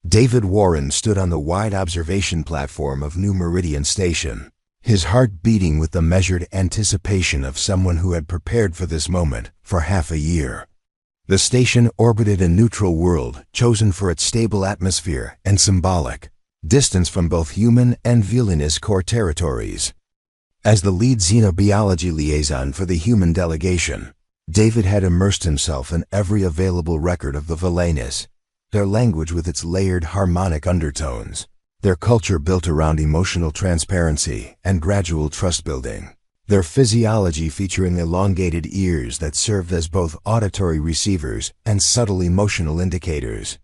David Warren stood on the wide observation platform of New Meridian Station, his heart beating with the measured anticipation of someone who had prepared for this moment for half a year. The station orbited a neutral world chosen for its stable atmosphere and symbolic distance from both human and villainous core territories. As the lead xenobiology liaison for the human delegation, David had immersed himself in every available record of the villainous, their language with its layered harmonic undertones, their culture built around emotional transparency and gradual trust building, their physiology featuring elongated ears that served as both auditory receivers and subtle emotional indicators.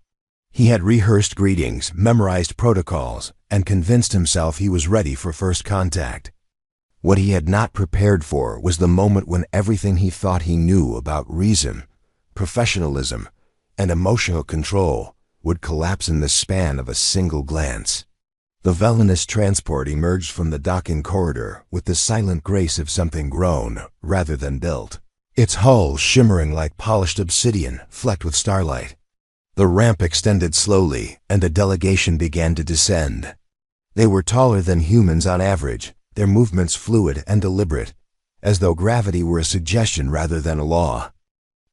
He had rehearsed greetings, memorized protocols, and convinced himself he was ready for first contact. What he had not prepared for was the moment when everything he thought he knew about reason, professionalism, and emotional control would collapse in the span of a single glance. The villainous transport emerged from the docking corridor with the silent grace of something grown rather than built, its hull shimmering like polished obsidian flecked with starlight. The ramp extended slowly, and the delegation began to descend. They were taller than humans on average, their movements fluid and deliberate, as though gravity were a suggestion rather than a law.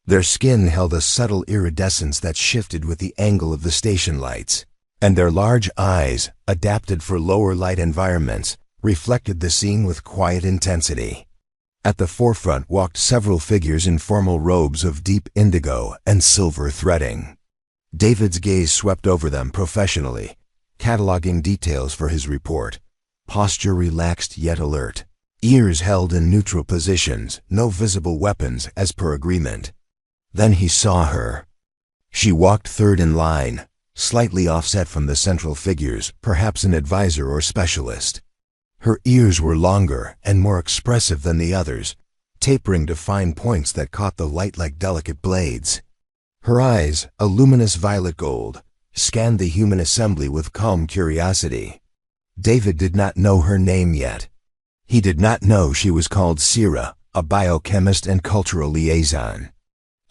Their skin held a subtle iridescence that shifted with the angle of the station lights, and their large eyes, adapted for lower light environments, reflected the scene with quiet intensity. At the forefront walked several figures in formal robes of deep indigo and silver threading. David's gaze swept over them professionally, cataloging details for his report. Posture relaxed yet alert. Ears held in neutral positions, no visible weapons as per agreement. Then he saw her. She walked third in line, slightly offset from the central figures, perhaps an advisor or specialist. Her ears were longer and more expressive than the others, tapering to fine points that caught the light like delicate blades. Her eyes, a luminous violet gold, scanned the human assembly with calm curiosity. David did not know her name yet. He did not know she was called Sira, a biochemist and cultural liaison.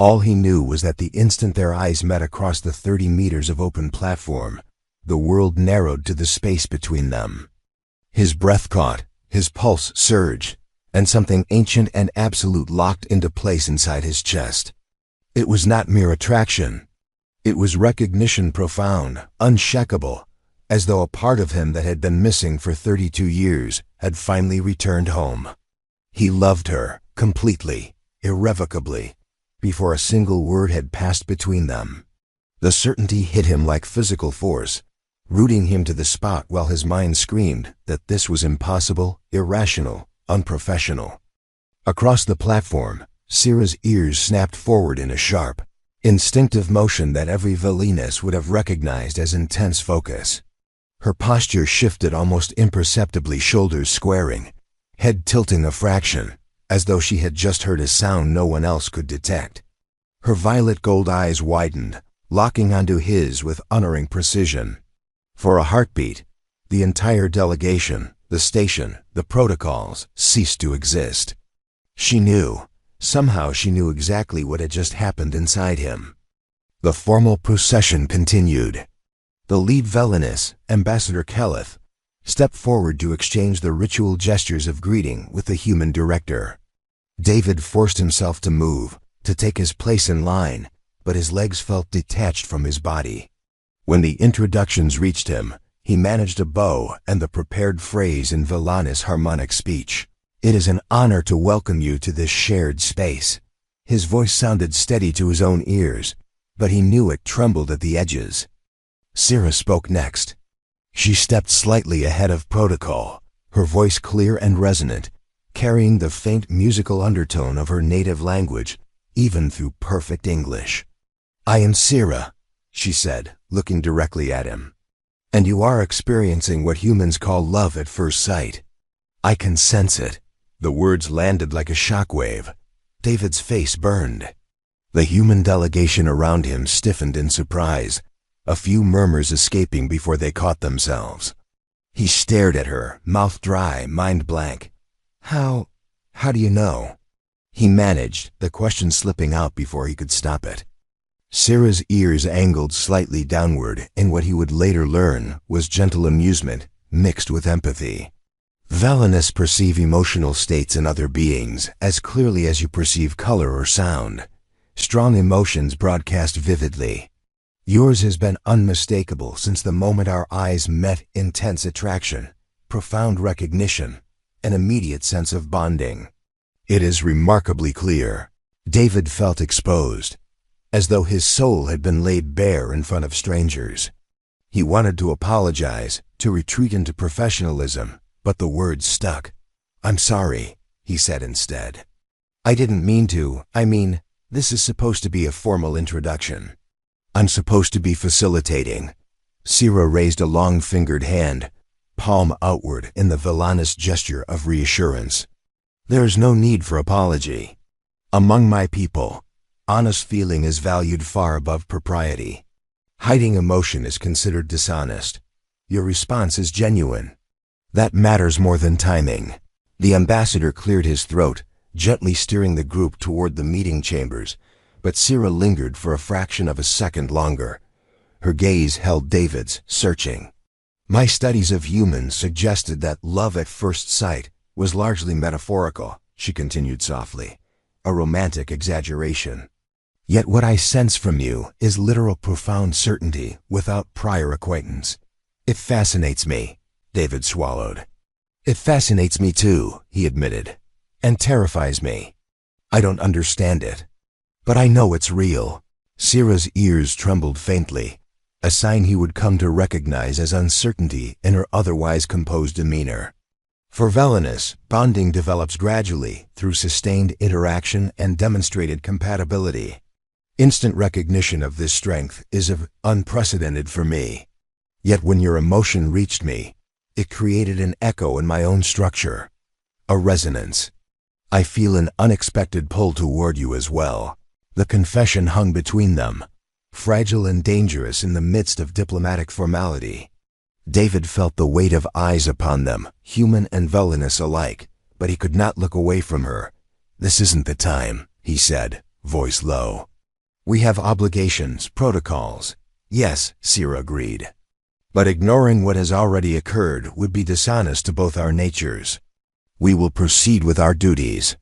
All he knew was that the instant their eyes met across the 30 meters of open platform, the world narrowed to the space between them. His breath caught, his pulse surged, and something ancient and absolute locked into place inside his chest. It was not mere attraction. It was recognition profound, unshakable, as though a part of him that had been missing for 32 years had finally returned home. He loved her, completely, irrevocably, before a single word had passed between them. The certainty hit him like physical force, rooting him to the spot while his mind screamed that this was impossible, irrational, unprofessional. Across the platform, Sira's ears snapped forward in a sharp, instinctive motion that every villainess would have recognized as intense focus. Her posture shifted almost imperceptibly, shoulders squaring, head tilting a fraction, as though she had just heard a sound no one else could detect. Her violet gold eyes widened, locking onto his with unerring precision. For a heartbeat, the entire delegation, the station, the protocols, ceased to exist. She knew. Somehow she knew exactly what had just happened inside him. The formal procession continued. The lead villainess, Ambassador Kelleth, stepped forward to exchange the ritual gestures of greeting with the human director. David forced himself to move, to take his place in line, but his legs felt detached from his body. When the introductions reached him, he managed a bow and the prepared phrase in villainous harmonic speech. "It is an honor to welcome you to this shared space." His voice sounded steady to his own ears, but he knew it trembled at the edges. Sira spoke next. She stepped slightly ahead of protocol, her voice clear and resonant, carrying the faint musical undertone of her native language, even through perfect English. "I am Sira," she said, looking directly at him. "And you are experiencing what humans call love at first sight. I can sense it." The words landed like a shockwave. David's face burned. The human delegation around him stiffened in surprise, a few murmurs escaping before they caught themselves. He stared at her, mouth dry, mind blank. How do you know?" He managed, the question slipping out before he could stop it. Sarah's ears angled slightly downward in what he would later learn was gentle amusement mixed with empathy. Valenists perceive emotional states in other beings as clearly as you perceive color or sound. Strong emotions broadcast vividly. Yours has been unmistakable since the moment our eyes met. Intense attraction, profound recognition, an immediate sense of bonding. It is remarkably clear. David felt exposed, as though his soul had been laid bare in front of strangers. He wanted to apologize, to retreat into professionalism, but the words stuck. "I'm sorry," he said instead. "I didn't mean to. I mean, this is supposed to be a formal introduction. I'm supposed to be facilitating." Sarah raised a long-fingered hand, palm outward in the villainous gesture of reassurance. "There's no need for apology. Among my people, honest feeling is valued far above propriety. Hiding emotion is considered dishonest. Your response is genuine. That matters more than timing." The ambassador cleared his throat, gently steering the group toward the meeting chambers, but Sarah lingered for a fraction of a second longer. Her gaze held David's, searching. "My studies of humans suggested that love at first sight was largely metaphorical," she continued softly, "a romantic exaggeration. Yet what I sense from you is literal profound certainty without prior acquaintance. It fascinates me." David swallowed. "It fascinates me too," he admitted, "and terrifies me. I don't understand it, but I know it's real." Sarah's ears trembled faintly, a sign he would come to recognize as uncertainty in her otherwise composed demeanor. For Valenius, bonding develops gradually through sustained interaction and demonstrated compatibility. Instant recognition of this strength is unprecedented for me. Yet when your emotion reached me, it created an echo in my own structure, a resonance. I feel an unexpected pull toward you as well. The confession hung between them, fragile and dangerous in the midst of diplomatic formality. David felt the weight of eyes upon them, human and villainous alike, but he could not look away from her. "This isn't the time," he said, voice low. "We have obligations, protocols." "Yes," Sarah agreed. "But ignoring what has already occurred would be dishonest to both our natures. We will proceed with our duties.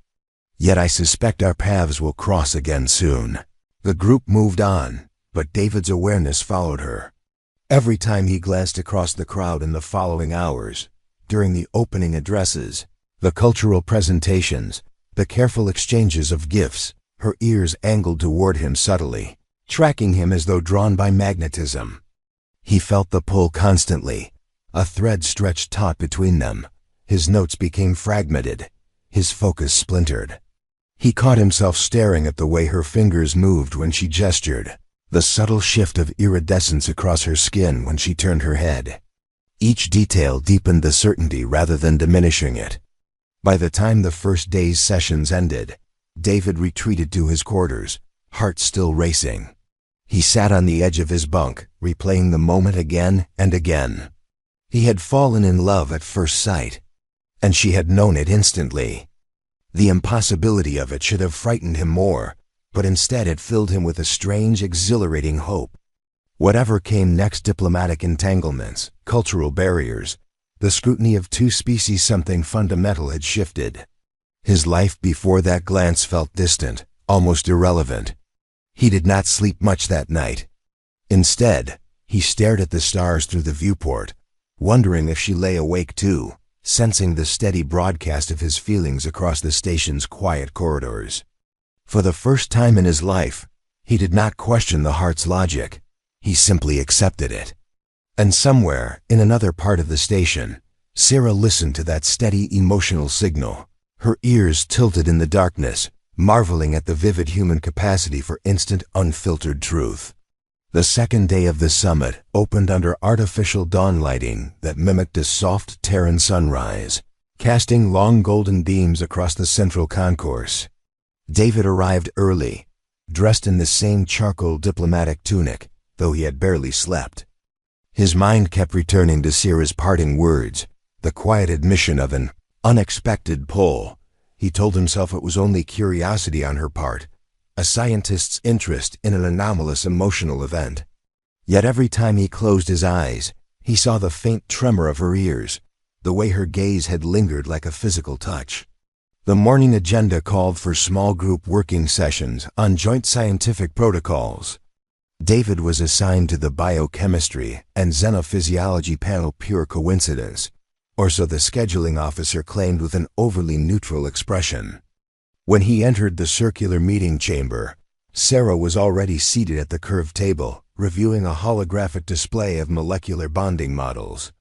Yet I suspect our paths will cross again soon." The group moved on, but David's awareness followed her. Every time he glanced across the crowd in the following hours, during the opening addresses, the cultural presentations, the careful exchanges of gifts, her ears angled toward him subtly, tracking him as though drawn by magnetism. He felt the pull constantly, a thread stretched taut between them. His notes became fragmented, his focus splintered. He caught himself staring at the way her fingers moved when she gestured, the subtle shift of iridescence across her skin when she turned her head. Each detail deepened the certainty rather than diminishing it. By the time the first day's sessions ended, David retreated to his quarters, heart still racing. He sat on the edge of his bunk, replaying the moment again and again. He had fallen in love at first sight, and she had known it instantly. The impossibility of it should have frightened him more, but instead it filled him with a strange, exhilarating hope. Whatever came next, diplomatic entanglements, cultural barriers, the scrutiny of two species, something fundamental had shifted. His life before that glance felt distant, almost irrelevant. He did not sleep much that night. Instead, he stared at the stars through the viewport, wondering if she lay awake too, sensing the steady broadcast of his feelings across the station's quiet corridors. For the first time in his life, he did not question the heart's logic. He simply accepted it. And somewhere, in another part of the station, Sarah listened to that steady emotional signal, her ears tilted in the darkness, marveling at the vivid human capacity for instant, unfiltered truth. The second day of the summit opened under artificial dawn lighting that mimicked a soft Terran sunrise, casting long golden beams across the central concourse. David arrived early, dressed in the same charcoal diplomatic tunic, though he had barely slept. His mind kept returning to Sarah's parting words, the quiet admission of an unexpected pull. He told himself it was only curiosity on her part, a scientist's interest in an anomalous emotional event. Yet every time he closed his eyes, he saw the faint tremor of her ears, the way her gaze had lingered like a physical touch. The morning agenda called for small group working sessions on joint scientific protocols. David was assigned to the biochemistry and xenophysiology panel. Pure coincidence, or so the scheduling officer claimed with an overly neutral expression. When he entered the circular meeting chamber, Sarah was already seated at the curved table, reviewing a holographic display of molecular bonding models.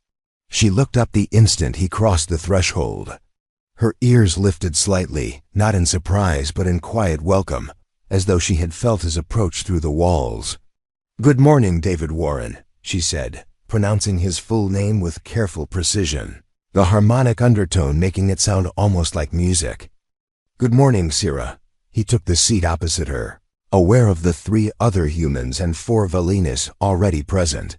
She looked up the instant he crossed the threshold. Her ears lifted slightly, not in surprise but in quiet welcome, as though she had felt his approach through the walls. "Good morning, David Warren," she said, pronouncing his full name with careful precision, the harmonic undertone making it sound almost like music. "Good morning, Sarah." He took the seat opposite her, aware of the 3 other humans and 4 Velinas already present.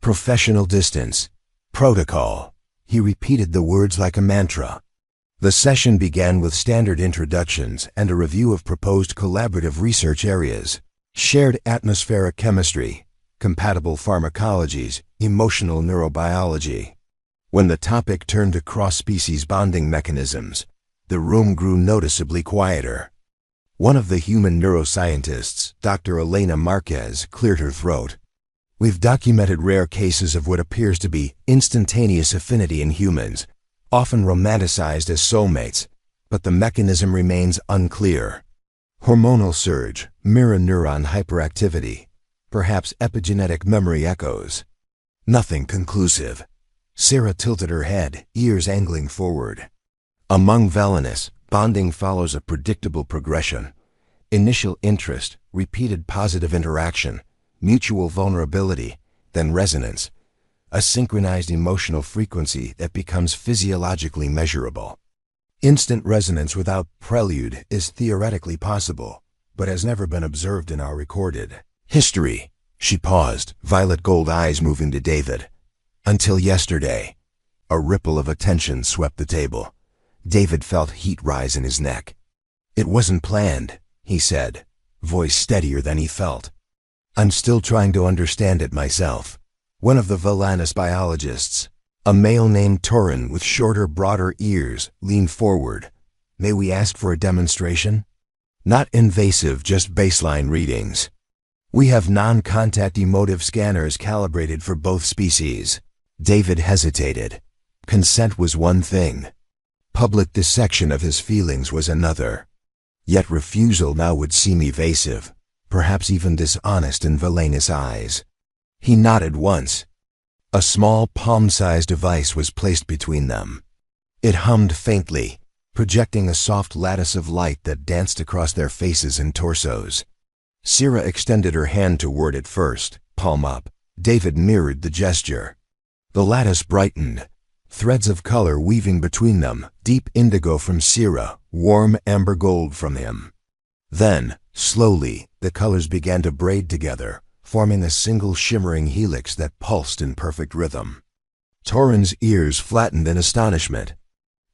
Professional distance. Protocol. He repeated the words like a mantra. The session began with standard introductions and a review of proposed collaborative research areas: shared atmospheric chemistry, compatible pharmacologies, emotional neurobiology. When the topic turned to cross-species bonding mechanisms, the room grew noticeably quieter. One of the human neuroscientists, Dr. Elena Marquez, cleared her throat. "We've documented rare cases of what appears to be instantaneous affinity in humans, often romanticized as soulmates, but the mechanism remains unclear. Hormonal surge, mirror neuron hyperactivity, perhaps epigenetic memory echoes. Nothing conclusive." Sarah tilted her head, ears angling forward. "Among Velinas, bonding follows a predictable progression: initial interest, repeated positive interaction, mutual vulnerability, then resonance, a synchronized emotional frequency that becomes physiologically measurable. Instant resonance without prelude is theoretically possible, but has never been observed in our recorded history." She paused, violet gold eyes moving to David. "Until yesterday." A ripple of attention swept the table. David felt heat rise in his neck. "It wasn't planned," he said, voice steadier than he felt. "I'm still trying to understand it myself." One of the Velinas biologists, a male named Torin with shorter, broader ears, leaned forward. "May we ask for a demonstration?" "Not invasive, just baseline readings. We have non-contact emotive scanners calibrated for both species." David hesitated. Consent was one thing. Public dissection of his feelings was another. Yet refusal now would seem evasive, perhaps even dishonest in Velena's eyes. He nodded once. A small palm-sized device was placed between them. It hummed faintly, projecting a soft lattice of light that danced across their faces and torsos. Sarah extended her hand toward it first, palm up. David mirrored the gesture. The lattice brightened, threads of color weaving between them, deep indigo from Sarah, warm amber gold from him. Then, slowly, the colors began to braid together, forming a single shimmering helix that pulsed in perfect rhythm. Torin's ears flattened in astonishment.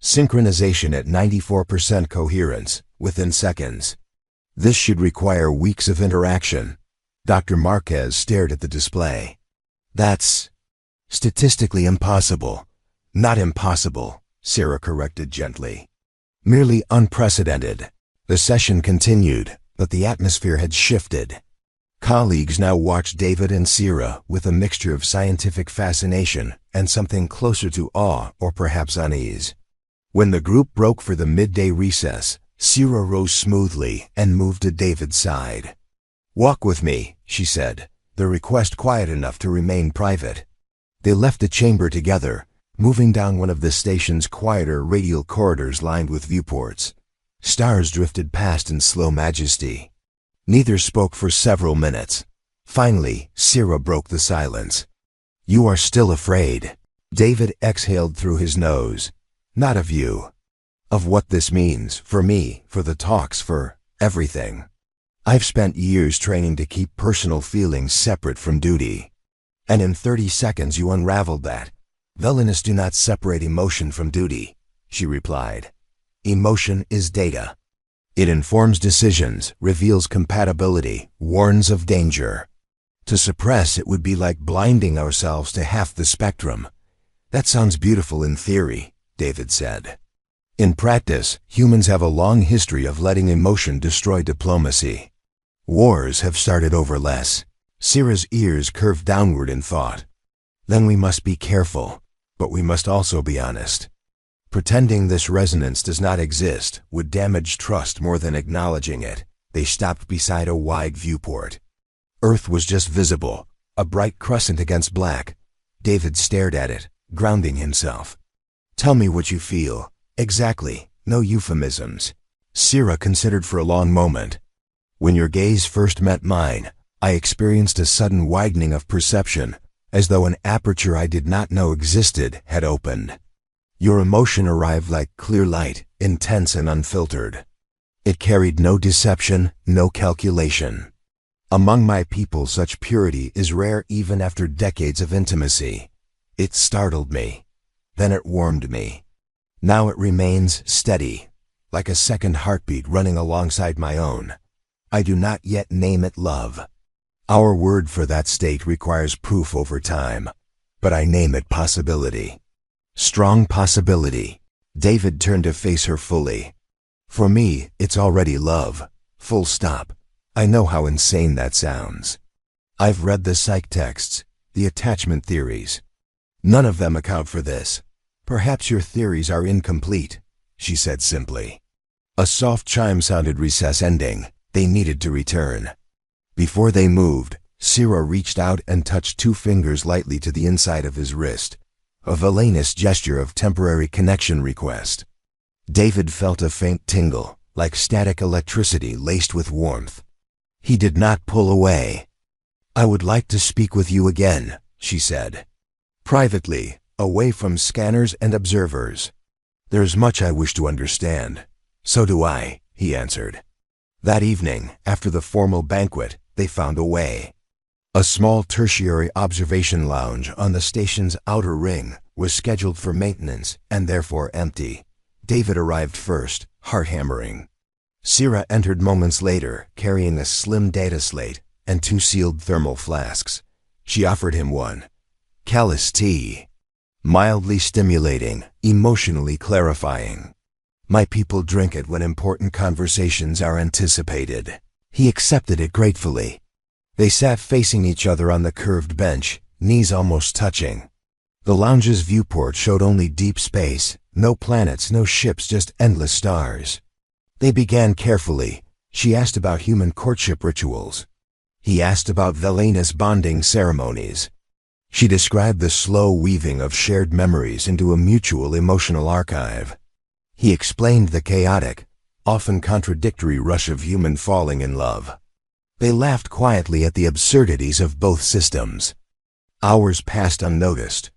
Synchronization at 94% coherence, within seconds. This should require weeks of interaction. Dr. Marquez stared at the display. "That's statistically impossible." "Not impossible," Sarah corrected gently. "Merely unprecedented." The session continued, but the atmosphere had shifted. Colleagues now watched David and Sarah with a mixture of scientific fascination and something closer to awe or perhaps unease. When the group broke for the midday recess, Sarah rose smoothly and moved to David's side. "Walk with me," she said, the request quiet enough to remain private. They left the chamber together, moving down one of the station's quieter radial corridors lined with viewports. Stars drifted past in slow majesty. Neither spoke for several minutes. Finally, Sarah broke the silence. "You are still afraid." David exhaled through his nose. "Not of you. Of what this means, for me, for the talks, for everything. I've spent years training to keep personal feelings separate from duty. And in 30 seconds you unraveled that." "Velinas do not separate emotion from duty," she replied. "Emotion is data." It informs decisions, reveals compatibility, warns of danger. To suppress it would be like blinding ourselves to half the spectrum. That sounds beautiful in theory, David said. In practice, humans have a long history of letting emotion destroy diplomacy. Wars have started over less. Sira's ears curved downward in thought. Then we must be careful, but we must also be honest. Pretending this resonance does not exist would damage trust more than acknowledging it. They stopped beside a wide viewport. Earth was just visible, a bright crescent against black. David stared at it, grounding himself. Tell me what you feel. Exactly, no euphemisms. Sira considered for a long moment. When your gaze first met mine, I experienced a sudden widening of perception, as though an aperture I did not know existed had opened. Your emotion arrived like clear light, intense and unfiltered. It carried no deception, no calculation. Among my people, such purity is rare even after decades of intimacy. It startled me. Then it warmed me. Now it remains steady, like a second heartbeat running alongside my own. I do not yet name it love. Our word for that state requires proof over time, but I name it possibility. Strong possibility. David turned to face her fully. For me, it's already love. Full stop. I know how insane that sounds. I've read the psych texts, the attachment theories. None of them account for this. Perhaps your theories are incomplete, she said simply. A soft chime sounded recess ending. They needed to return. Before they moved, Sira reached out and touched 2 fingers lightly to the inside of his wrist, a villainous gesture of temporary connection request. David felt a faint tingle, like static electricity laced with warmth. He did not pull away. I would like to speak with you again, she said. Privately, away from scanners and observers. There's much I wish to understand. So do I, he answered. That evening, after the formal banquet, they found a way. A small tertiary observation lounge on the station's outer ring was scheduled for maintenance and therefore empty. David arrived first, heart-hammering. Sira entered moments later, carrying a slim data slate and 2 sealed thermal flasks. She offered him one. Callous tea. Mildly stimulating, emotionally clarifying. My people drink it when important conversations are anticipated. He accepted it gratefully. They sat facing each other on the curved bench, knees almost touching. The lounge's viewport showed only deep space, no planets, no ships, just endless stars. They began carefully. She asked about human courtship rituals. He asked about villainous bonding ceremonies. She described the slow weaving of shared memories into a mutual emotional archive. He explained the chaotic, often contradictory rush of human falling in love. They laughed quietly at the absurdities of both systems. Hours passed unnoticed.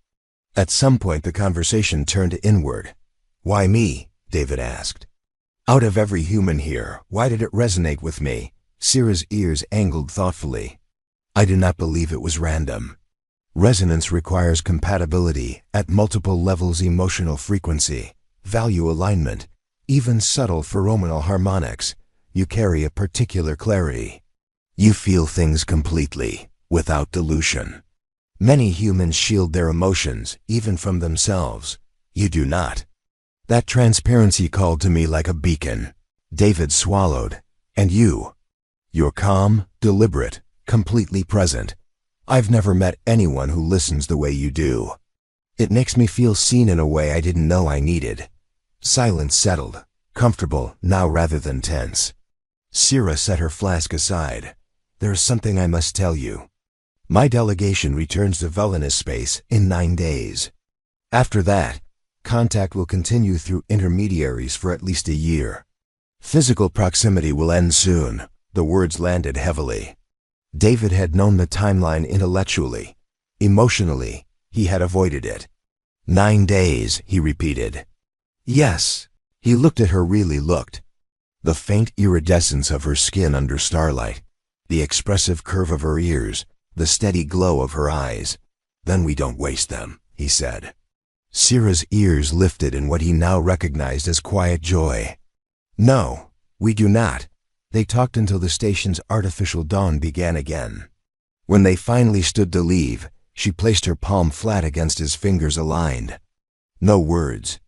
At some point the conversation turned inward. Why me? David asked. Out of every human here, why did it resonate with me? Sira's ears angled thoughtfully. I do not believe it was random. Resonance requires compatibility at multiple levels, emotional frequency, value alignment, even subtle pheromonal harmonics. You carry a particular clarity. You feel things completely, without dilution. Many humans shield their emotions, even from themselves. You do not. That transparency called to me like a beacon. David swallowed. And you? You're calm, deliberate, completely present. I've never met anyone who listens the way you do. It makes me feel seen in a way I didn't know I needed. Silence settled, comfortable now rather than tense. Sira set her flask aside. There's something I must tell you. My delegation returns to Villainous space in 9 days. After that, contact will continue through intermediaries for at least a year. Physical proximity will end soon. The words landed heavily. David had known the timeline intellectually. Emotionally, he had avoided it. 9 days, he repeated. Yes. He looked at her, really looked. The faint iridescence of her skin under starlight, the expressive curve of her ears, the steady glow of her eyes. Then we don't waste them, he said. Sira's ears lifted in what he now recognized as quiet joy. No, We do not. They talked until the station's artificial dawn began again. When they finally stood to leave, she placed her palm flat against his fingers aligned. No words.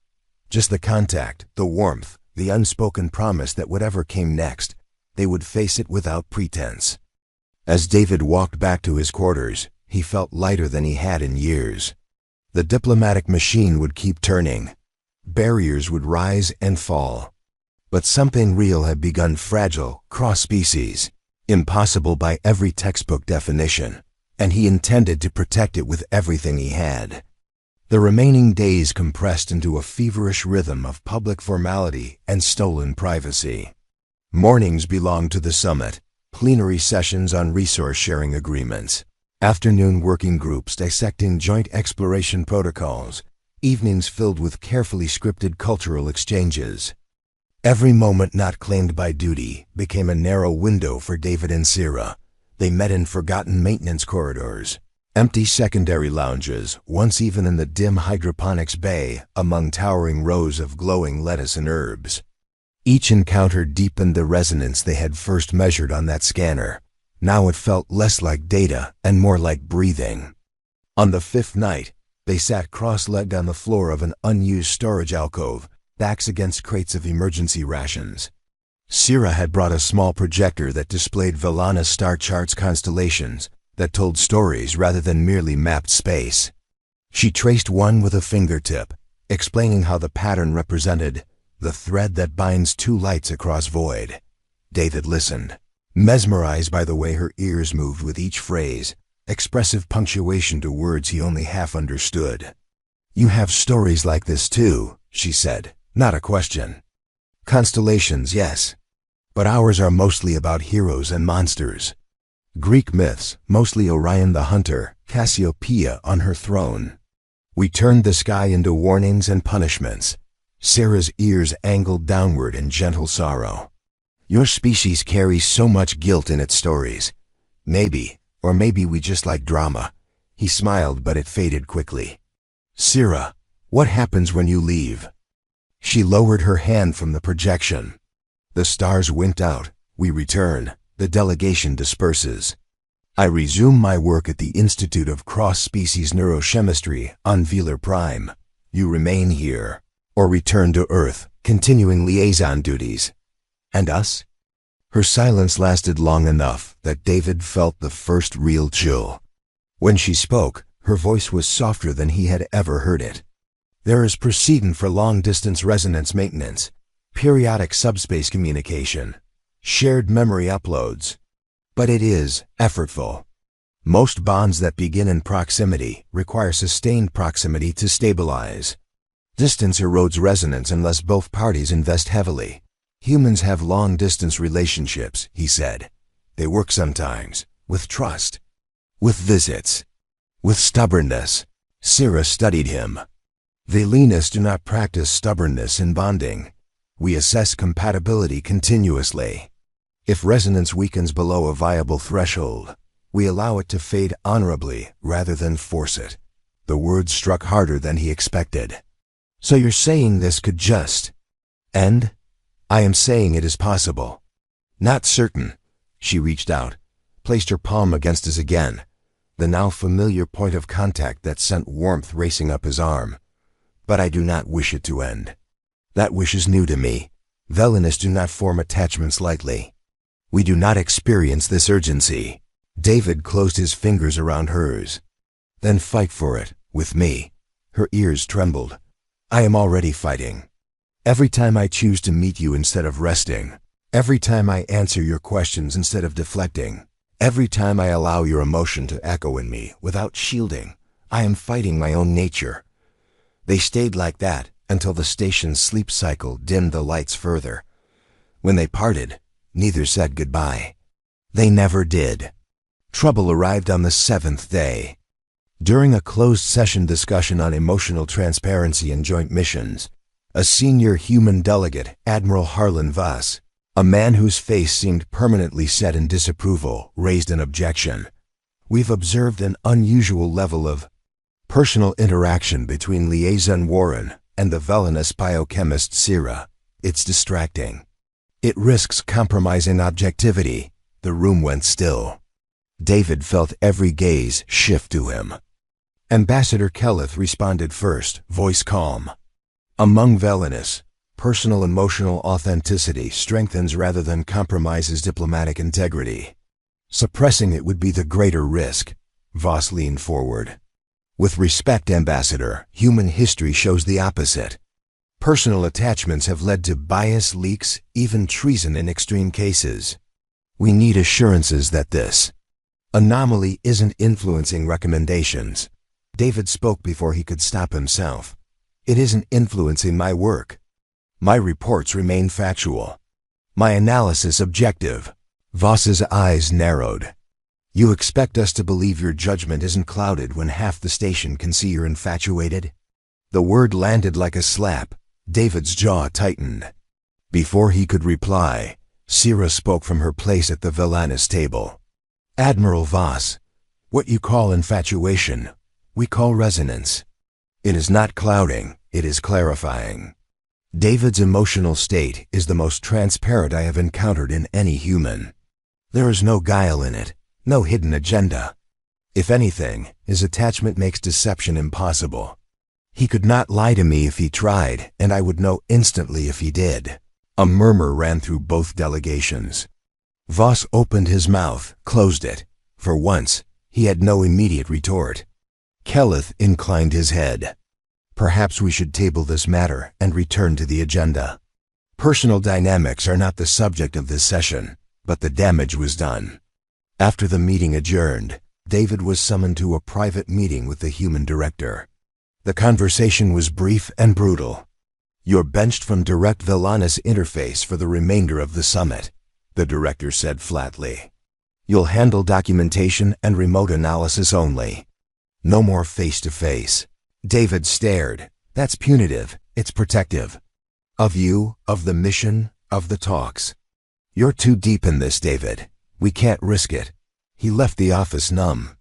Just the contact, the warmth, the unspoken promise that whatever came next, they would face it without pretense. As David walked back to his quarters, he felt lighter than he had in years. The diplomatic machine would keep turning. Barriers would rise and fall. But something real had begun, fragile, cross-species, impossible by every textbook definition, and he intended to protect it with everything he had. The remaining days compressed into a feverish rhythm of public formality and stolen privacy. Mornings belonged to the summit, plenary sessions on resource-sharing agreements, afternoon working groups dissecting joint exploration protocols, evenings filled with carefully scripted cultural exchanges. Every moment not claimed by duty became a narrow window for David and Sira. They met in forgotten maintenance corridors, empty secondary lounges, once even in the dim hydroponics bay among towering rows of glowing lettuce and herbs. Each encounter deepened the resonance they had first measured on that scanner. Now it felt less like data and more like breathing. On the fifth night, they sat cross-legged on the floor of an unused storage alcove, backs against crates of emergency rations. Sira had brought a small projector that displayed Vellana's star charts, constellations that told stories rather than merely mapped space. She traced one with a fingertip, explaining how the pattern represented the thread that binds two lights across void. David listened, mesmerized by the way her ears moved with each phrase, expressive punctuation to words he only half understood. "You have stories like this too," she said, not a question. "Constellations, yes. But ours are mostly about heroes and monsters. Greek myths, mostly Orion the Hunter, Cassiopeia on her throne. We turned the sky into warnings and punishments." Sarah's ears angled downward in gentle sorrow. "Your species carries so much guilt in its stories. Maybe, or maybe we just like drama." He smiled, but it faded quickly. "Sira, what happens when you leave?" She lowered her hand from the projection. "The stars winked out. We return. The delegation disperses. I resume my work at the Institute of Cross-Species Neurochemistry on Velar Prime. You remain here, or return to Earth, continuing liaison duties. And us?" Her silence lasted long enough that David felt the first real chill. When she spoke, her voice was softer than he had ever heard it. "There is precedent for long-distance resonance maintenance, periodic subspace communication, shared memory uploads. But it is effortful. Most bonds that begin in proximity require sustained proximity to stabilize. Distance erodes resonance unless both parties invest heavily. Humans have long-distance relationships," he said. "They work sometimes, with trust, with visits, with stubbornness." Sira studied him. "Velenists do not practice stubbornness in bonding. We assess compatibility continuously. If resonance weakens below a viable threshold, we allow it to fade honorably rather than force it." The words struck harder than he expected. "So you're saying this could just end?" "I am saying it is possible. Not certain." She reached out, placed her palm against his again, the now familiar point of contact that sent warmth racing up his arm. "But I do not wish it to end. That wish is new to me. Velenists do not form attachments lightly. We do not experience this urgency." David closed his fingers around hers. "Then fight for it, with me." Her ears trembled. "I am already fighting. Every time I choose to meet you instead of resting. Every time I answer your questions instead of deflecting. Every time I allow your emotion to echo in me without shielding. I am fighting my own nature." They stayed like that until the station's sleep cycle dimmed the lights further. When they parted, neither said goodbye. They never did. Trouble arrived on the seventh day. During a closed-session discussion on emotional transparency and joint missions, a senior human delegate, Admiral Harlan Voss, a man whose face seemed permanently set in disapproval, raised an objection. "We've observed an unusual level of personal interaction between Liaison Warren and the villainous biochemist Sira. It's distracting. It risks compromising objectivity. The room went still. David felt every gaze shift to him. Ambassador Kelleth responded first, voice calm. Among Velanus, personal emotional authenticity strengthens rather than compromises diplomatic integrity. Suppressing it would be the greater risk. Voss leaned forward. With respect, Ambassador, human history shows the opposite. Personal attachments have led to bias, leaks, even treason in extreme cases. We need assurances that this anomaly isn't influencing recommendations. David spoke before he could stop himself. It isn't influencing my work. My reports remain factual. My analysis objective. Voss's eyes narrowed. You expect us to believe your judgment isn't clouded when half the station can see you're infatuated? The word landed like a slap. David's jaw tightened. Before he could reply, Sira spoke from her place at the Velanus table. Admiral Voss, what you call infatuation, we call resonance. It is not clouding, it is clarifying. David's emotional state is the most transparent I have encountered in any human. There is no guile in it, no hidden agenda. If anything, his attachment makes deception impossible. He could not lie to me if he tried, and I would know instantly if he did. A murmur ran through both delegations. Voss opened his mouth, closed it. For once, he had no immediate retort. Kelleth inclined his head. Perhaps we should table this matter and return to the agenda. Personal dynamics are not the subject of this session, but the damage was done. After the meeting adjourned, David was summoned to a private meeting with the human director. The conversation was brief and brutal. You're benched from direct Velanus interface for the remainder of the summit, the director said flatly. You'll handle documentation and remote analysis only. No more face-to-face. David stared. That's punitive. It's protective. Of you, of the mission, of the talks. You're too deep in this, David. We can't risk it. He left the office numb.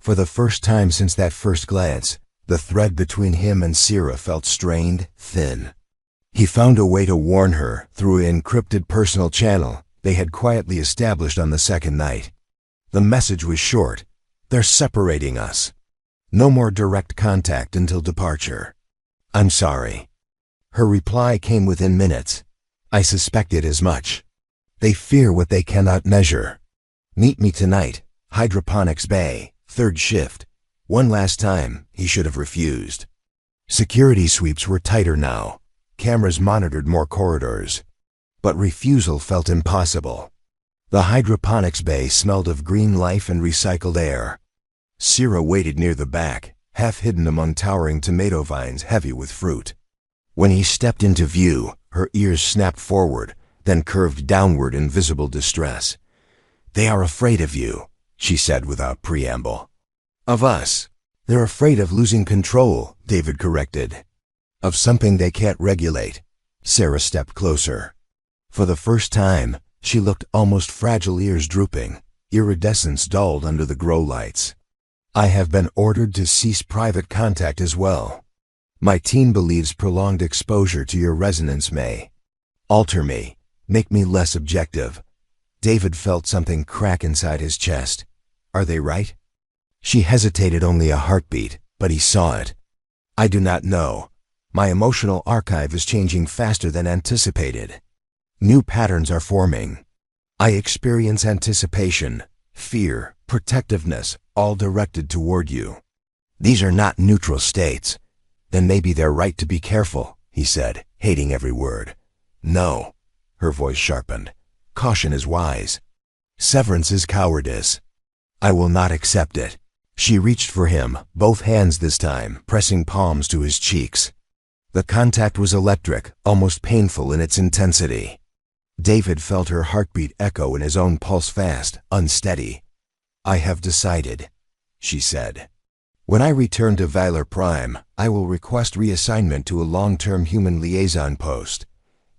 For the first time since that first glance, the thread between him and Sira felt strained, thin. He found a way to warn her through an encrypted personal channel they had quietly established on the second night. The message was short. They're separating us. No more direct contact until departure. I'm sorry. Her reply came within minutes. I suspected as much. They fear what they cannot measure. Meet me tonight, Hydroponics Bay, third shift. One last time, he should have refused. Security sweeps were tighter now. Cameras monitored more corridors. But refusal felt impossible. The hydroponics bay smelled of green life and recycled air. Sira waited near the back, half hidden among towering tomato vines heavy with fruit. When he stepped into view, her ears snapped forward, then curved downward in visible distress. They are afraid of you, she said without preamble. Of us. They're afraid of losing control, David corrected. Of something they can't regulate. Sarah stepped closer. For the first time, she looked almost fragile, ears drooping, iridescence dulled under the grow lights. I have been ordered to cease private contact as well. My team believes prolonged exposure to your resonance may alter me, make me less objective. David felt something crack inside his chest. Are they right? She hesitated only a heartbeat, but he saw it. I do not know. My emotional archive is changing faster than anticipated. New patterns are forming. I experience anticipation, fear, protectiveness, all directed toward you. These are not neutral states. Then maybe they're right to be careful, he said, hating every word. No. Her voice sharpened. Caution is wise. Severance is cowardice. I will not accept it. She reached for him, both hands this time, pressing palms to his cheeks. The contact was electric, almost painful in its intensity. David felt her heartbeat echo in his own pulse fast, unsteady. I have decided, she said. When I return to Valor Prime, I will request reassignment to a long-term human liaison post.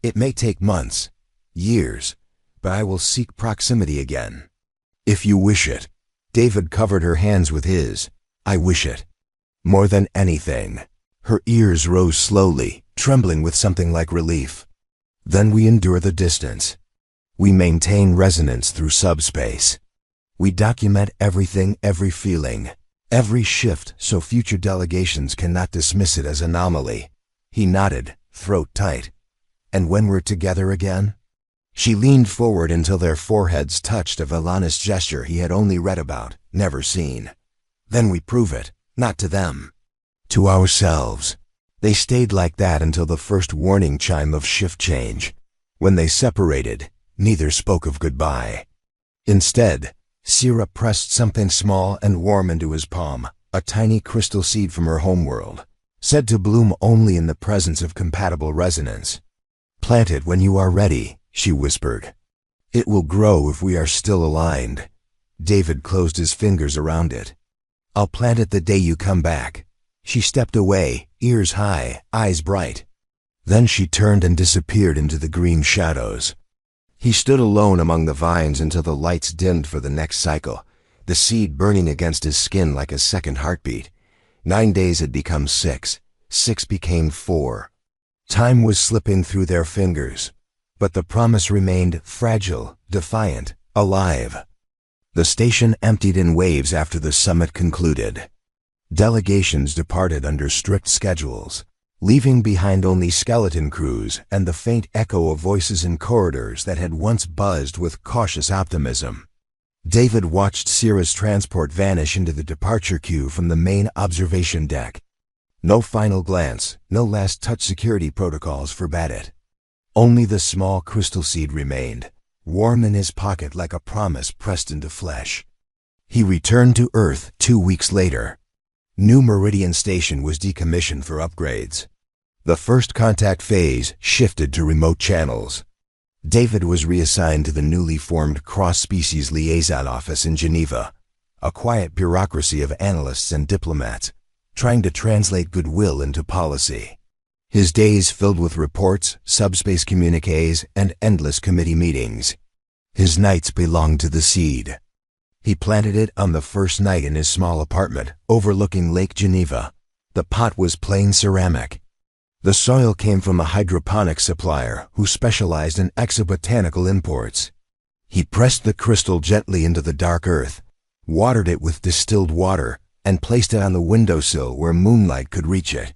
It may take months, years, but I will seek proximity again. If you wish it. David covered her hands with his. I wish it. More than anything. Her ears rose slowly, trembling with something like relief. Then we endure the distance. We maintain resonance through subspace. We document everything, every feeling, every shift, so future delegations cannot dismiss it as anomaly. He nodded, throat tight. And when we're together again? She leaned forward until their foreheads touched, a villainous gesture he had only read about, never seen. Then we prove it, not to them, to ourselves. They stayed like that until the first warning chime of shift change. When they separated, neither spoke of goodbye. Instead, Sierra pressed something small and warm into his palm, a tiny crystal seed from her homeworld, said to bloom only in the presence of compatible resonance. "Plant it when you are ready," she whispered. "It will grow if we are still aligned." David closed his fingers around it. "I'll plant it the day you come back." She stepped away, ears high, eyes bright. Then she turned and disappeared into the green shadows. He stood alone among the vines until the lights dimmed for the next cycle, the seed burning against his skin like a second heartbeat. 9 days had become 6. 6 became 4. Time was slipping through their fingers, but the promise remained fragile, defiant, alive. The station emptied in waves after the summit concluded. Delegations departed under strict schedules, leaving behind only skeleton crews and the faint echo of voices in corridors that had once buzzed with cautious optimism. David watched Sierra's transport vanish into the departure queue from the main observation deck. No final glance, no last touch. Security protocols forbade it. Only the small crystal seed remained, warm in his pocket like a promise pressed into flesh. He returned to Earth 2 weeks later. New Meridian Station was decommissioned for upgrades. The first contact phase shifted to remote channels. David was reassigned to the newly formed Cross-Species Liaison Office in Geneva, a quiet bureaucracy of analysts and diplomats, trying to translate goodwill into policy. His days filled with reports, subspace communiques, and endless committee meetings. His nights belonged to the seed. He planted it on the first night in his small apartment, overlooking Lake Geneva. The pot was plain ceramic. The soil came from a hydroponics supplier who specialized in exobotanical imports. He pressed the crystal gently into the dark earth, watered it with distilled water, and placed it on the windowsill where moonlight could reach it.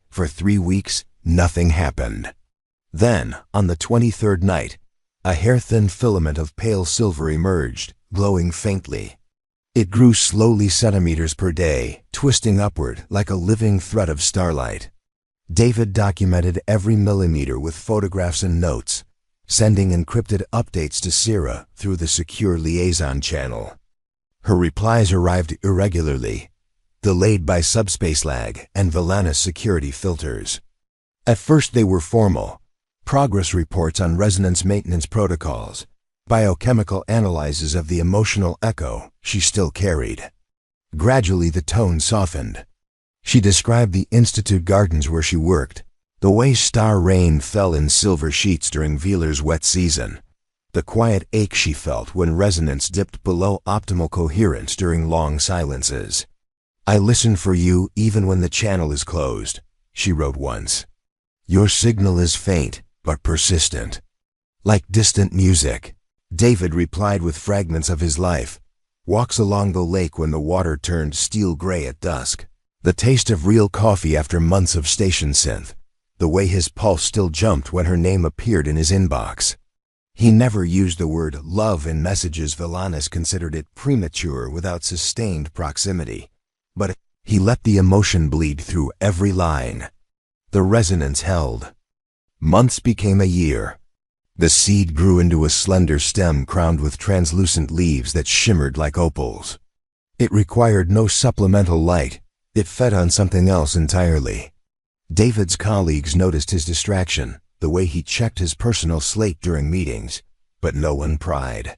For 3 weeks, nothing happened. Then, on the 23rd night, a hair-thin filament of pale silver emerged, glowing faintly. It grew slowly, centimeters per day, twisting upward like a living thread of starlight. David documented every millimeter with photographs and notes, sending encrypted updates to Sierra through the secure liaison channel. Her replies arrived irregularly, delayed by subspace lag and villainous security filters. At first they were formal, progress reports on resonance maintenance protocols, biochemical analyses of the emotional echo she still carried. Gradually the tone softened. She described the institute gardens where she worked, the way star rain fell in silver sheets during Wheeler's wet season, the quiet ache she felt when resonance dipped below optimal coherence during long silences. "I listen for you even when the channel is closed," she wrote once. "Your signal is faint, but persistent. Like distant music." David replied with fragments of his life. Walks along the lake when the water turned steel gray at dusk. The taste of real coffee after months of station synth. The way his pulse still jumped when her name appeared in his inbox. He never used the word love in messages. Villanis considered it premature without sustained proximity. But he let the emotion bleed through every line. The resonance held. Months became a year. The seed grew into a slender stem crowned with translucent leaves that shimmered like opals. It required no supplemental light. It fed on something else entirely. David's colleagues noticed his distraction, the way he checked his personal slate during meetings, but no one pried.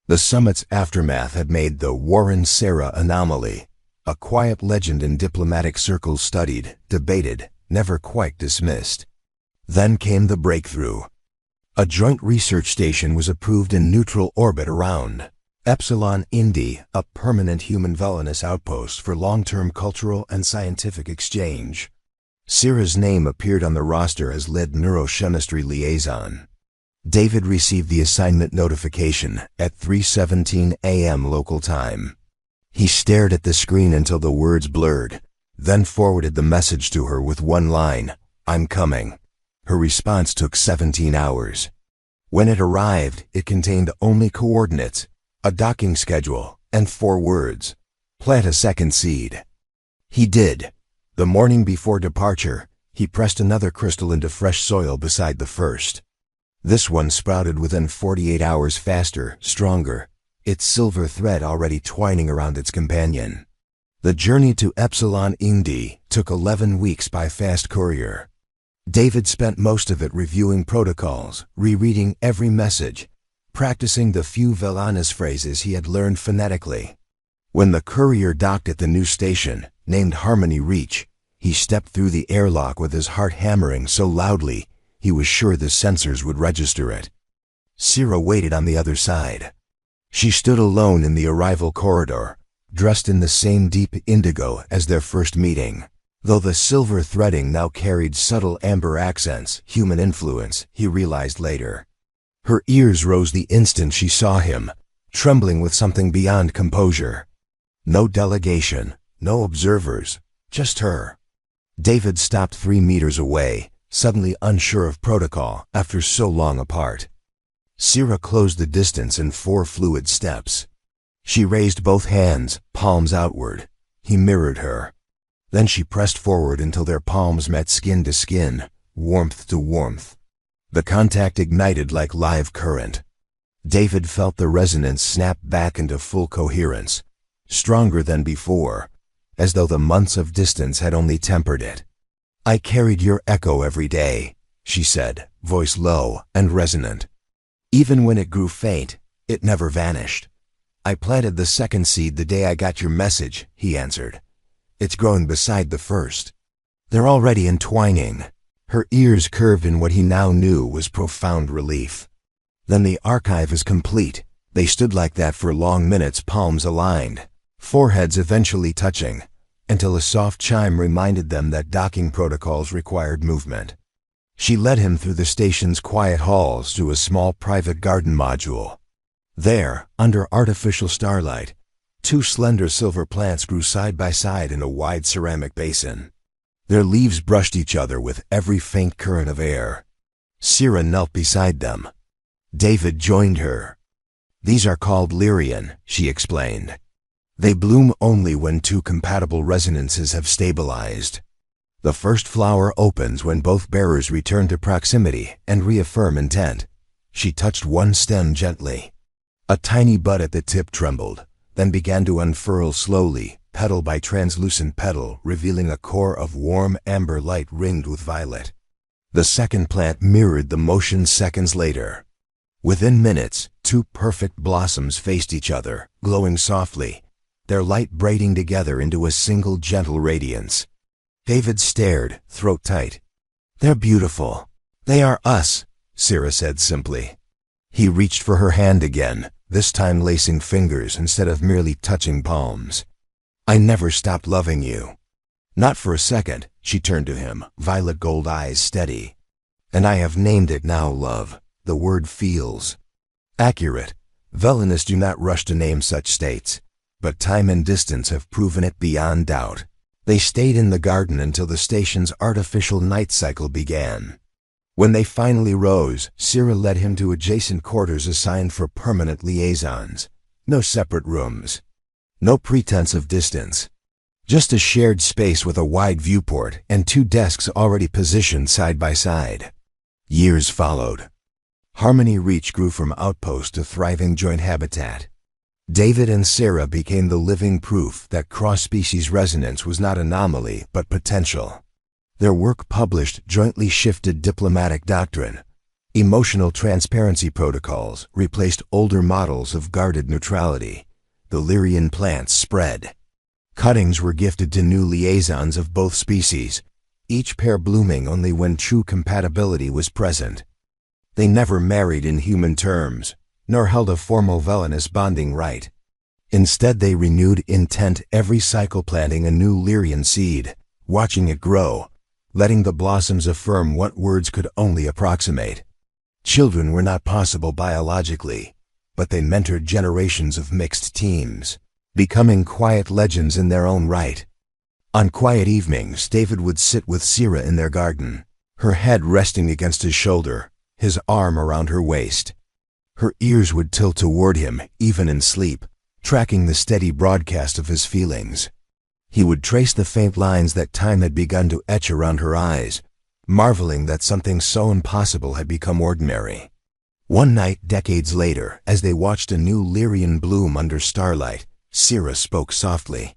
The summit's aftermath had made the Warren-Sarah anomaly, a quiet legend in diplomatic circles studied, debated, never quite dismissed. Then came the breakthrough. A joint research station was approved in neutral orbit around Epsilon Indi, a permanent human villainous outpost for long-term cultural and scientific exchange. Sierra's name appeared on the roster as lead neurochemistry liaison. David received the assignment notification at 3:17 a.m. local time. He stared at the screen until the words blurred, then forwarded the message to her with one line, "I'm coming." Her response took 17 hours. When it arrived, it contained only coordinates, a docking schedule, and 4 words: plant a second seed. He did. The morning before departure, he pressed another crystal into fresh soil beside the first. This one sprouted within 48 hours faster, stronger, its silver thread already twining around its companion. The journey to Epsilon Indi took 11 weeks by fast courier. David spent most of it reviewing protocols, rereading every message, practicing the few Velanis phrases he had learned phonetically. When the courier docked at the new station, named Harmony Reach, he stepped through the airlock with his heart hammering so loudly he was sure the sensors would register it. Sira waited on the other side. She stood alone in the arrival corridor, dressed in the same deep indigo as their first meeting, though the silver threading now carried subtle amber accents, human influence, he realized later. Her ears rose the instant she saw him, trembling with something beyond composure. No delegation, no observers, just her. David stopped 3 meters away, suddenly unsure of protocol after so long apart. Sira closed the distance in 4 fluid steps. She raised both hands, palms outward. He mirrored her. Then she pressed forward until their palms met skin to skin, warmth to warmth. The contact ignited like live current. David felt the resonance snap back into full coherence, stronger than before, as though the months of distance had only tempered it. "I carried your echo every day," she said, voice low and resonant. "Even when it grew faint, it never vanished. I planted the second seed the day I got your message," he answered. "It's growing beside the first. They're already entwining." Her ears curved in what he now knew was profound relief. "Then the archive is complete." They stood like that for long minutes, palms aligned, foreheads eventually touching, until a soft chime reminded them that docking protocols required movement. She led him through the station's quiet halls to a small private garden module. There, under artificial starlight, 2 slender silver plants grew side by side in a wide ceramic basin. Their leaves brushed each other with every faint current of air. Sira knelt beside them. David joined her. "These are called Lyrian," she explained. "They bloom only when 2 compatible resonances have stabilized. The first flower opens when both bearers return to proximity and reaffirm intent." She touched one stem gently. A tiny bud at the tip trembled, then began to unfurl slowly, petal by translucent petal, revealing a core of warm amber light ringed with violet. The second plant mirrored the motion seconds later. Within minutes, 2 perfect blossoms faced each other, glowing softly, their light braiding together into a single gentle radiance. David stared, throat tight. "They're beautiful. They are us," Sira said simply. He reached for her hand again, this time lacing fingers instead of merely touching palms. "I never stopped loving you." "Not for a second," she turned to him, violet gold eyes steady. "And I have named it now, love. The word feels." Accurate. Velanists do not rush to name such states, but time and distance have proven it beyond doubt. They stayed in the garden until the station's artificial night cycle began. When they finally rose, Sira led him to adjacent quarters assigned for permanent liaisons. No separate rooms. No pretense of distance. Just a shared space with a wide viewport and 2 desks already positioned side by side. Years followed. Harmony Reach grew from outpost to thriving joint habitat. David and Sira became the living proof that cross-species resonance was not anomaly but potential. Their work published jointly shifted diplomatic doctrine. Emotional transparency protocols replaced older models of guarded neutrality. The Lyrian plants spread. Cuttings were gifted to new liaisons of both species, each pair blooming only when true compatibility was present. They never married in human terms, nor held a formal Velanus bonding rite. Instead, they renewed intent every cycle, planting a new Lyrian seed, watching it grow, letting the blossoms affirm what words could only approximate. Children were not possible biologically, but they mentored generations of mixed teams, becoming quiet legends in their own right. On quiet evenings, David would sit with Sierra in their garden, her head resting against his shoulder, his arm around her waist. Her ears would tilt toward him, even in sleep, tracking the steady broadcast of his feelings. He would trace the faint lines that time had begun to etch around her eyes, marveling that something so impossible had become ordinary. One night, decades later, as they watched a new Lyrian bloom under starlight, Sierra spoke softly.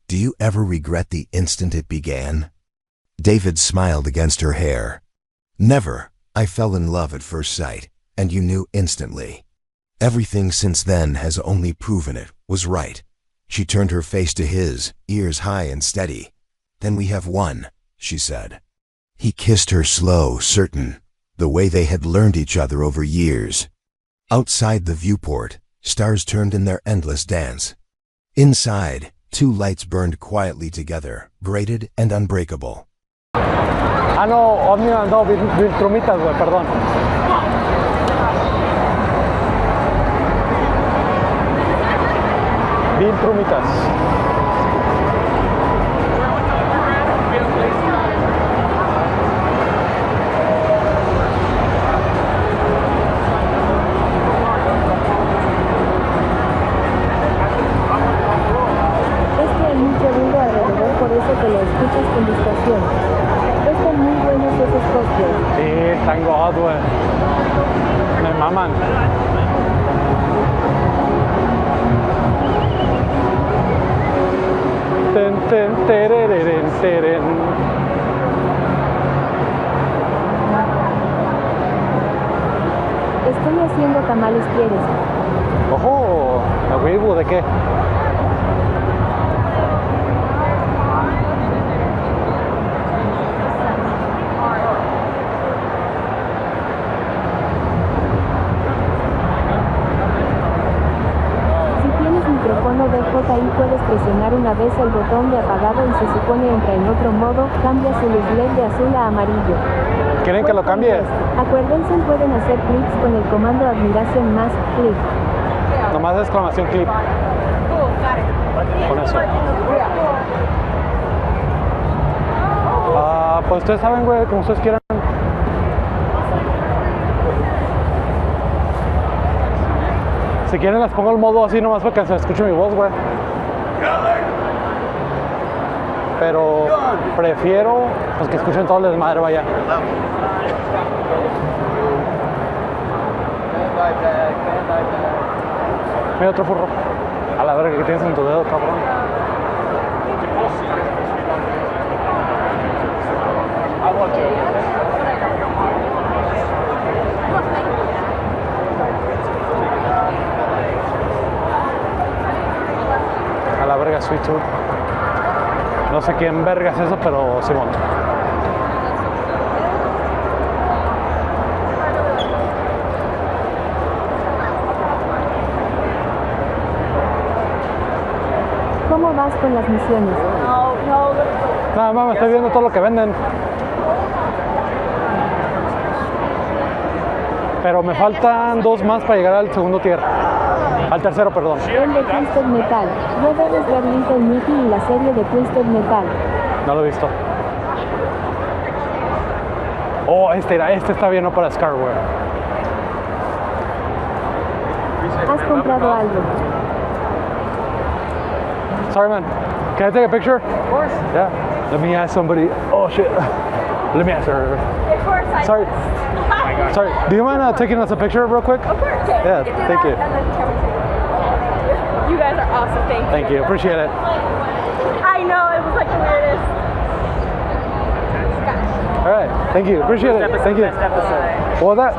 "Do you ever regret the instant it began?" David smiled against her hair. "Never. I fell in love at first sight, and you knew instantly. Everything since then has only proven it was right." She turned her face to his, ears high and steady. "Then we have won," she said. He kissed her slow, certain, the way they had learned each other over years. Outside the viewport, stars turned in their endless dance. Inside, two lights burned quietly together, braided and unbreakable. Ah, no, Viltrumitas, güey, perdón. Viltrumitas. Que lo escuchas con distorsión. Están muy buenos esos cosplays. Sí, están god, güey. Me maman. Ten, ten, terereren, teren. Estoy haciendo tamales, ¿quieres? Ojo, ¿a huevo de qué? Ahí puedes presionar una vez el botón de apagado y se supone entra en otro modo, cambia su luz LED de azul a amarillo. ¿Quieren que lo cambie? Acuérdense, pueden hacer clics con el comando admiración más clic. Nomás exclamación clic. Con eso. Pues ustedes saben, güey, como ustedes quieran. Si quieren les pongo el modo así nomás para que se escuche mi voz, güey. Pero prefiero pues, que escuchen todo el desmadre, vaya. Mira otro furro. A la verga que tienes en tu dedo, cabrón. A la verga, Sweet Tooth. No sé quién verga es eso, pero Simón. ¿Cómo vas con las misiones? Nada más, estoy viendo todo lo que venden. Pero me faltan dos más para llegar al segundo tier. Al tercero, perdón. El de Twisted Metal. No debes ver Little Nicky y la serie de Twisted Metal. No lo he visto. Oh, este está bien, no para Scarware. ¿Has comprado algo? Sorry, man. Can I take a picture? Of course. Yeah. Let me ask somebody. Oh, shit. Let me ask her. Of course. Sorry. Sorry. Do you mind taking us a picture real quick? Of course. Okay. Yeah, thank you. And then you guys are awesome. Thank you. Thank you. Appreciate it. I know. It was like the weirdest. All right. Thank you. Appreciate it. Thank you. Best episode. Well, that.